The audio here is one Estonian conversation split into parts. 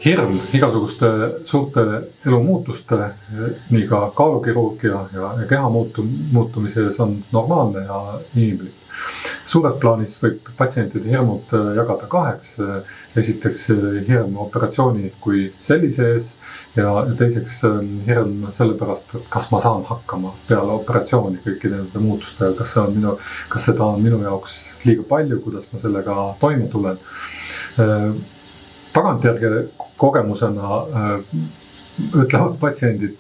Hirm igasuguste suurte elumuutuste, nii ka kaalukirurgia ja keha muutumise ees on normaalne ja inimlik. Suures plaanis võib patsientide hirmud jagada kaheks. Esiteks hirm operatsiooni kui sellise ees ja teiseks hirm sellepärast, et kas ma saan hakkama peale operatsiooni kõikide nende muutustega, kas seda on minu jaoks liiga palju, kuidas ma sellega toime tulen. Tagantjärgi kogemusena ütlevad patsiendid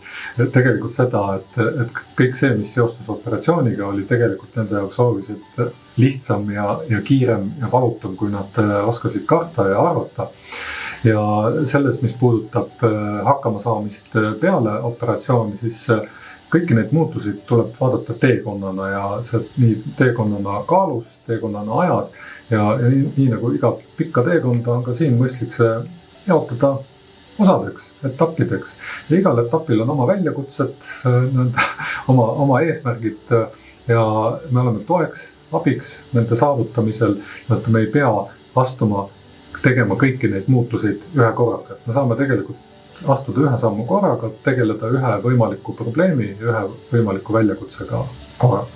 tegelikult seda, et kõik see, mis seostus operatsiooniga, oli tegelikult nende jaoks oluliselt lihtsam ja kiirem ja valutum, kui nad oskasid karta ja arvata. Ja selles, mis puudutab hakkama saamist peale operatsiooni, siis kõiki neid muutusid tuleb vaadata teekonnana ja see nii teekonnana kaalus, teekonnana ajas ja nii nagu iga pikka teekonda on ka siin mõistlik see jaotada osadeks, etappideks ja igal etapil on oma väljakutsed, oma eesmärgid ja me oleme toeks, abiks nende saavutamisel, et me ei pea tegema kõiki neid muutuseid ühe korraga. Me saame tegelikult astuda ühe sammu korraga, tegeleda ühe võimaliku probleemi ja ühe võimaliku väljakutsega korraga.